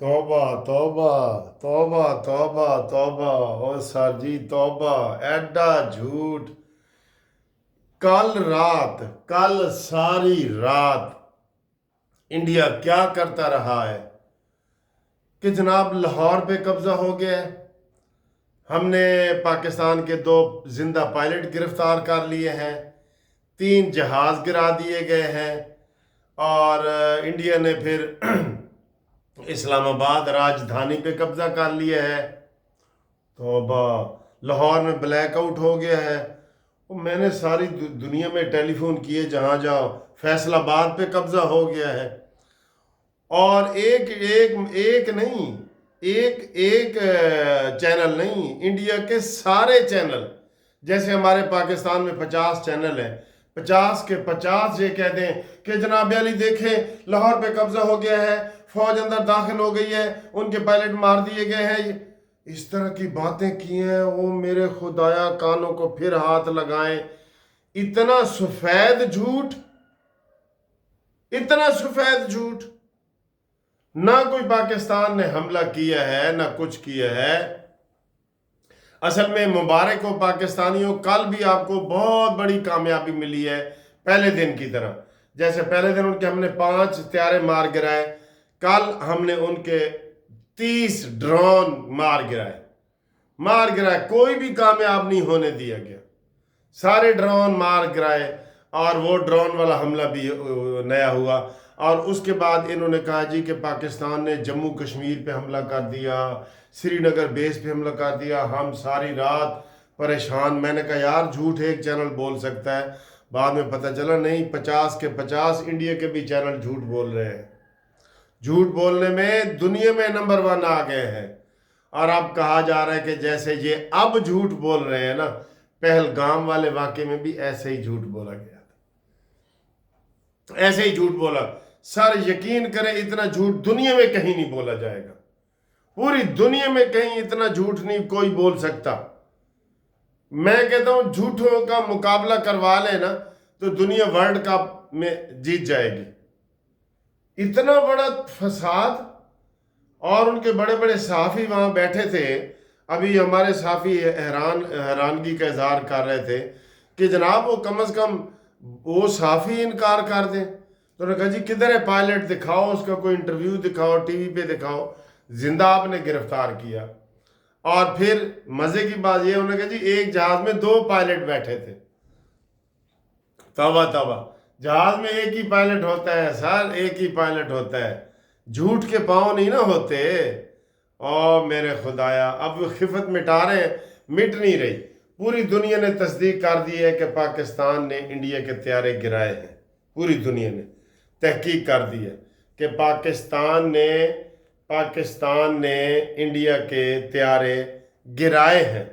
तौबा तौबा तौबा तौबा तौबा। ओ सर जी तौबा, एडा झूठ। कल रात, कल सारी रात इंडिया क्या करता रहा है कि जनाब लाहौर पे कब्जा हो गया है। हमने पाकिस्तान के 2 जिंदा पायलट गिरफ्तार कर लिए हैं, 3 जहाज गिरा दिए गए हैं। और इंडिया ने फिर इस्लामाबाद राजधानी पे कब्जा कर लिया है। तौबा, लाहौर में ब्लैक आउट हो गया है। वो मैंने सारी दुनिया में टेलीफोन किए, जहाँ जहाँ फैसलाबाद पे कब्जा हो गया है। और एक एक एक नहीं, एक एक चैनल नहीं, इंडिया के सारे चैनल, जैसे हमारे पाकिस्तान में 50 चैनल हैं, 50 के 50 ये कह दें कि जनाब अली देखें लाहौर पे कब्जा हो गया है, फौज अंदर दाखिल हो गई है, उनके पायलट मार दिए गए हैं, इस तरह की बातें की हैं। वो मेरे खुदाया कानों को फिर हाथ लगाएं। इतना सफेद झूठ, इतना सफेद झूठ। ना कोई पाकिस्तान ने हमला किया है, ना कुछ किया है। असल में मुबारक हो पाकिस्तानियों, कल भी आपको बहुत बड़ी कामयाबी मिली है पहले दिन की तरह। जैसे पहले दिन उनके हमने 5 त्यारे मार गिराए, कल हमने उनके 30 ड्रोन मार गिराए। कोई भी कामयाब नहीं होने दिया गया, सारे ड्रोन मार गिराए। और वो ड्रोन वाला हमला भी नया हुआ। और उसके बाद इन्होंने कहा जी कि पाकिस्तान ने जम्मू कश्मीर पे हमला कर दिया, श्रीनगर बेस पे हमला कर दिया, हम सारी रात परेशान। मैंने कहा यार झूठ एक चैनल बोल सकता है, बाद में पता चला नहीं, 50 के 50 इंडिया के भी चैनल झूठ बोल रहे हैं। झूठ बोलने में दुनिया में नंबर 1 आ गए हैं। और अब कहा जा रहा है कि जैसे ये अब झूठ बोल रहे हैं ना, पहलगाम वाले वाक़े में भी ऐसे ही झूठ बोला गया था, ऐसे ही झूठ बोला। सर यकीन करें, इतना झूठ दुनिया में कहीं नहीं बोला जाएगा, पूरी दुनिया में कहीं इतना झूठ नहीं कोई बोल सकता। मैं कहता हूं झूठों का मुकाबला करवा लेना तो दुनिया वर्ल्ड कप में जीत जाएगी। इतना बड़ा फसाद। और उनके बड़े बड़े सहाफ़ी वहाँ बैठे थे। अभी हमारे सहाफ़ी हैरानगी का इजहार कर रहे थे कि जनाब वो कम अज़ कम वो सहाफ़ी इनकार कर दें। तो उन्होंने कहा जी किधर है पायलट, दिखाओ, उसका कोई इंटरव्यू दिखाओ, टीवी पे दिखाओ। जिंदा आपने गिरफ्तार किया। और फिर मज़े की बात ये, उन्होंने कहा जी एक जहाज़ में 2 पायलट बैठे थे। तौबा तौबा, जहाज़ में एक ही पायलट होता है सर, एक ही पायलट होता है, झूठ के पाँव नहीं ना होते। ओ मेरे खुदाया, अब वो खिफत मिटा रहे हैं, मिट नहीं रही। पूरी दुनिया ने तस्दीक कर दी है कि पाकिस्तान ने इंडिया के त्यारे गिराए हैं। पूरी दुनिया ने तहकीक कर दी है कि पाकिस्तान ने इंडिया के त्यारे गिराए हैं।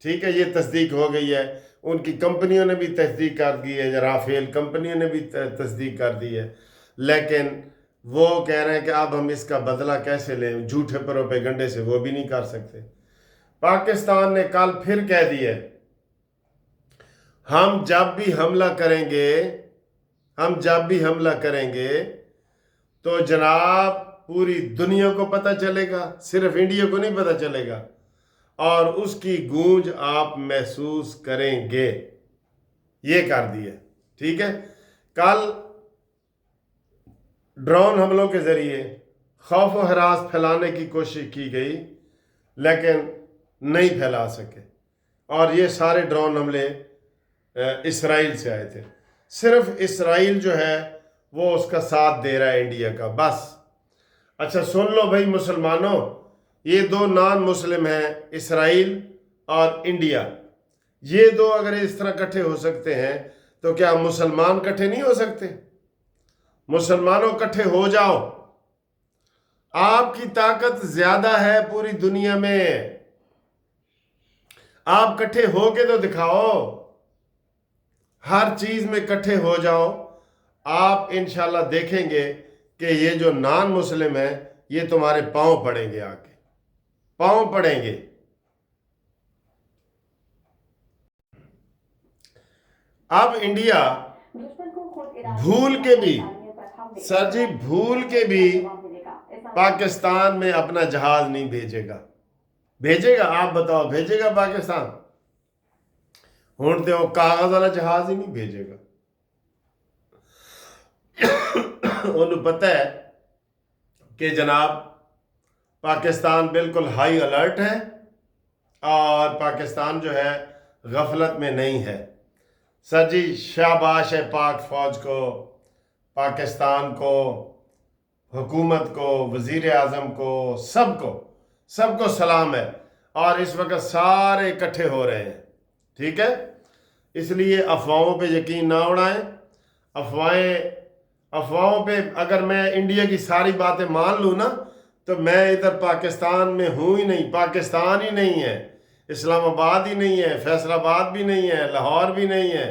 ठीक है, ये तस्दीक हो गई है। उनकी कंपनियों ने भी तस्दीक कर दी है, राफेल कंपनियों ने भी तस्दीक कर दी है। लेकिन वो कह रहे हैं कि अब हम इसका बदला कैसे लें, झूठे प्रोपेगंडे से वो भी नहीं कर सकते। पाकिस्तान ने कल फिर कह दिया हम जब भी हमला करेंगे तो जनाब पूरी दुनिया को पता चलेगा, सिर्फ इंडिया को नहीं पता चलेगा, और उसकी गूंज आप महसूस करेंगे। ये कर दिया। ठीक है, कल ड्रोन हमलों के जरिए खौफ व हरास फैलाने की कोशिश की गई, लेकिन नहीं फैला सके। और ये सारे ड्रोन हमले इसराइल से आए थे। सिर्फ इसराइल जो है वो उसका साथ दे रहा है इंडिया का, बस। अच्छा सुन लो भाई मुसलमानों, ये 2 नॉन मुस्लिम हैं, इसराइल और इंडिया। ये 2 अगर इस तरह इकट्ठे हो सकते हैं तो क्या मुसलमान इकट्ठे नहीं हो सकते? मुसलमानों इकट्ठे हो जाओ, आपकी ताकत ज्यादा है पूरी दुनिया में। आप इकट्ठे होके तो दिखाओ, हर चीज में इकट्ठे हो जाओ। आप इंशाल्लाह देखेंगे कि ये जो नॉन मुस्लिम है ये तुम्हारे पांव पड़ेंगे, आके पांव पड़ेंगे। अब इंडिया भूल के भी, सर जी भूल के भी पाकिस्तान में अपना जहाज नहीं भेजेगा। भेजेगा? आप बताओ, भेजेगा पाकिस्तान? हुण ते वो कागज वाला जहाज ही नहीं भेजेगा। उन्हें पता है कि जनाब पाकिस्तान बिल्कुल हाई अलर्ट है और पाकिस्तान जो है गफलत में नहीं है। सर जी, शाबाश है पाक फौज को, पाकिस्तान को, हुकूमत को, वज़ीर आज़म को, सबको सलाम है। और इस वक्त सारे इकट्ठे हो रहे हैं, ठीक है? इसलिए अफवाहों पे यकीन ना उड़ाएं। अफवाहों पे अगर मैं इंडिया की सारी बातें मान लूँ ना, तो मैं इधर पाकिस्तान में हूँ ही नहीं। पाकिस्तान ही नहीं है, इस्लामाबाद ही नहीं है, फैसलाबाद भी नहीं है, लाहौर भी नहीं है।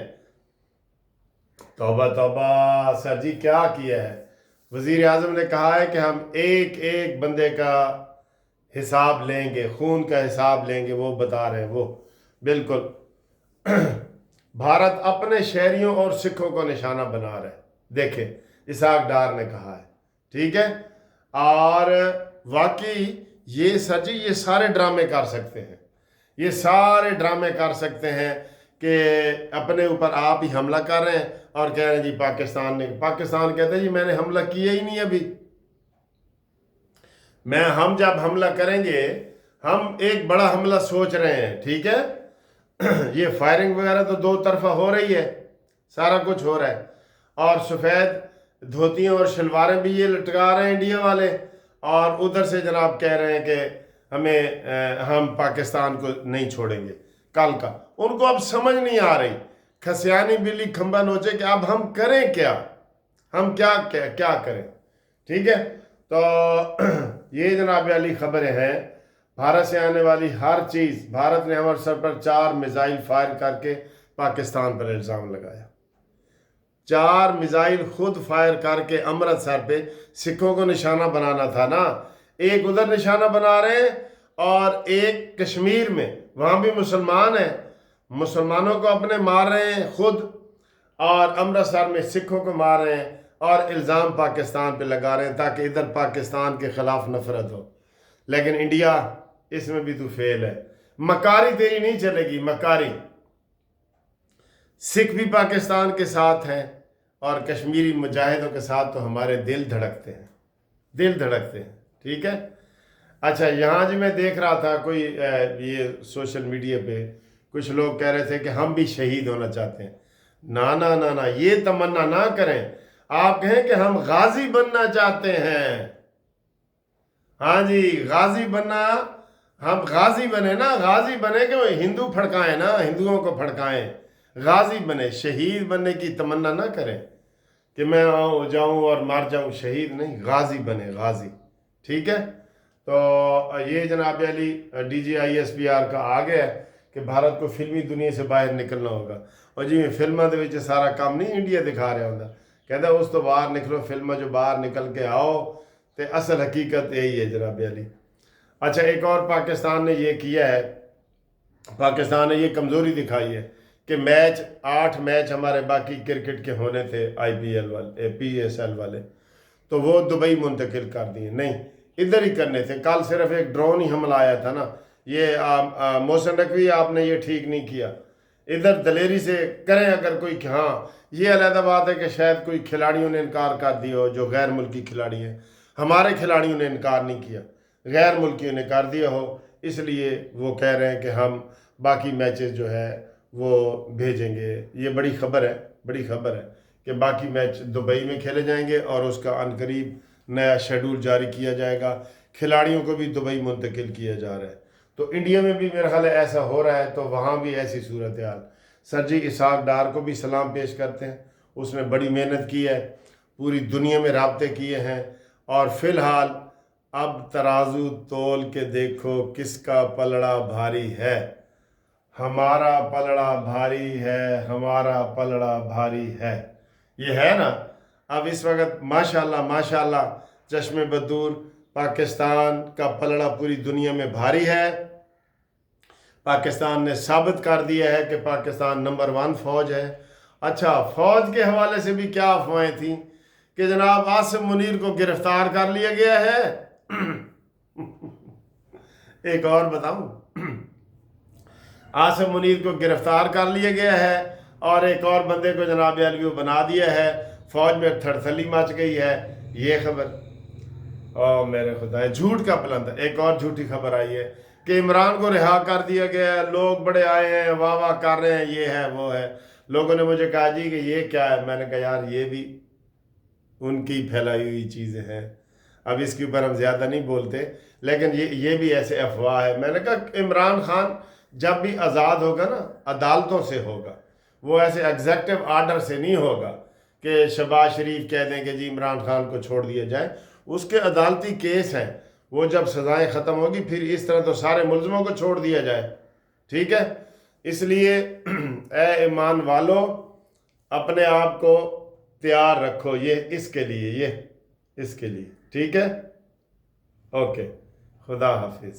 तौबा तौबा, सर जी क्या किया है? वज़ीर आज़म ने कहा है कि हम एक एक बंदे का हिसाब लेंगे, खून का हिसाब लेंगे। वो बता रहे हैं, वो बिल्कुल भारत अपने शहरियों और सिखों को निशाना बना रहा है। देखे, इसाक डार ने कहा है, ठीक है? और वाकई ये सर जी, ये सारे ड्रामे कर सकते हैं, ये सारे ड्रामे कर सकते हैं कि अपने ऊपर आप ही हमला कर रहे हैं और कह रहे हैं जी पाकिस्तान कहते हैं जी मैंने हमला किया ही नहीं अभी। हम जब हमला करेंगे, हम एक बड़ा हमला सोच रहे हैं, ठीक है? ये फायरिंग वगैरह तो दो तरफा हो रही है, सारा कुछ हो रहा है। और सफ़ेद धोतियाँ और शलवारें भी ये लटका रहे हैं इंडिया वाले, और उधर से जनाब कह रहे हैं कि हम पाकिस्तान को नहीं छोड़ेंगे कल का। उनको अब समझ नहीं आ रही, खसियानी बिल्ली खंबा नोचे कि अब हम करें क्या, हम क्या करें, ठीक है? तो ये जनाब अली खबरें हैं। भारत से आने वाली हर चीज़, भारत ने अमृतसर पर 4 मिसाइल फायर करके पाकिस्तान पर इल्ज़ाम लगाया। 4 मिसाइल खुद फायर करके अमृतसर पे सिखों को निशाना बनाना था ना। एक उधर निशाना बना रहे हैं और एक कश्मीर में, वहाँ भी मुसलमान हैं, मुसलमानों को अपने मार रहे हैं खुद, और अमृतसर में सिखों को मार रहे हैं और इल्ज़ाम पाकिस्तान पे लगा रहे हैं ताकि इधर पाकिस्तान के ख़िलाफ़ नफ़रत हो। लेकिन इंडिया, इसमें भी तो फेल है। मकारी तेरी नहीं चलेगी, मकारी। सिख भी पाकिस्तान के साथ हैं और कश्मीरी मुजाहिदों के साथ तो हमारे दिल धड़कते हैं, ठीक है? अच्छा, यहाँ जी मैं देख रहा था कोई ये सोशल मीडिया पे कुछ लोग कह रहे थे कि हम भी शहीद होना चाहते हैं। ना ना ना ना, ये तमन्ना ना करें। आप कहें कि हम गाजी बनना चाहते हैं। हाँ जी, गाजी बनना, हम गाजी बने ना, गाजी बने कि वो हिंदू फड़काएं ना, हिंदुओं को फड़काएं, गाजी बने। शहीद बनने की तमन्ना ना करें कि मैं जाऊं और मार जाऊं, शहीद नहीं, गाजी बने, गाजी, ठीक है? तो ये जनाब अली DGISPR का आ गया है कि भारत को फिल्मी दुनिया से बाहर निकलना होगा। और जी फिल्मां ਦੇ ਵਿੱਚ सारा काम नहीं इंडिया दिखा रहा होंगे, कहता उस तो बाहर निकलो, फिल्म जो बाहर निकल के आओ, तो असल हकीकत यही है जनाब अली। अच्छा, एक और पाकिस्तान ने ये किया है, पाकिस्तान ने ये कमज़ोरी दिखाई है कि 8 मैच हमारे बाकी क्रिकेट के होने थे, IPL वाले, PSL वाले, तो वो दुबई मुंतकिल कर दिए। नहीं, इधर ही करने थे। कल सिर्फ एक ड्रोन ही हमला आया था ना, ये मोहसिन नकवी आपने ये ठीक नहीं किया। इधर दलेरी से करें अगर कोई, हाँ ये अलग बात है कि शायद कोई खिलाड़ियों ने इनकार कर दिया हो जो गैर मुल्की खिलाड़ी हैं। हमारे खिलाड़ियों ने इनकार नहीं किया, गैर मुल्कियों ने कर दिया हो, इसलिए वो कह रहे हैं कि हम बाकी मैचेस जो है वो भेजेंगे। ये बड़ी खबर है कि बाकी मैच दुबई में खेले जाएंगे और उसका अनकरीब नया शेड्यूल जारी किया जाएगा। खिलाड़ियों को भी दुबई मुंतकिल किया जा रहा है। तो इंडिया में भी मेरा ख्याल है ऐसा हो रहा है, तो वहाँ भी ऐसी सूरत हाल। सर जी इसाक डार को भी सलाम पेश करते हैं, उसने बड़ी मेहनत की है, पूरी दुनिया में राब्ते किए हैं, और फ़िलहाल अब तराजू तोल के देखो किसका पलड़ा भारी है। हमारा पलड़ा भारी है, हमारा पलड़ा भारी है, ये है ना। अब इस वक्त माशाल्लाह चश्मे बदूर पाकिस्तान का पलड़ा पूरी दुनिया में भारी है। पाकिस्तान ने साबित कर दिया है कि पाकिस्तान नंबर 1 फ़ौज है। अच्छा, फ़ौज के हवाले से भी क्या अफवाहें थी कि जनाब आसिम मुनीर को गिरफ़्तार कर लिया गया है ایک اور بتاؤں، عاصم منیر کو گرفتار کر لیا گیا ہے اور ایک اور بندے کو جناب علی بنا دیا ہے، فوج میں تھڑتھلی مچ گئی ہے، یہ خبر۔ او میرے خدا، جھوٹ کا پلندہ۔ ایک اور جھوٹی خبر آئی ہے کہ عمران کو رہا کر دیا گیا ہے، لوگ بڑے آئے ہیں، واہ واہ کر رہے ہیں، یہ ہے وہ ہے۔ لوگوں نے مجھے کہا جی کہ یہ کیا ہے، میں نے کہا یار یہ بھی ان کی پھیلائی ہوئی چیزیں ہیں، اب اس کے اوپر ہم زیادہ نہیں بولتے، لیکن یہ بھی ایسے افواہ ہے۔ میں نے کہا عمران خان جب بھی آزاد ہوگا نا، عدالتوں سے ہوگا، وہ ایسے ایگزیکٹو آرڈر سے نہیں ہوگا کہ شہباز شریف کہہ دیں کہ جی عمران خان کو چھوڑ دیا جائے۔ اس کے عدالتی کیس ہیں، وہ جب سزائیں ختم ہوگی پھر اس طرح تو سارے ملزموں کو چھوڑ دیا جائے، ٹھیک ہے۔ اس لیے اے ایمان والو، اپنے آپ کو تیار رکھو، یہ اس کے لیے، ٹھیک ہے۔ اوکے، خدا حافظ۔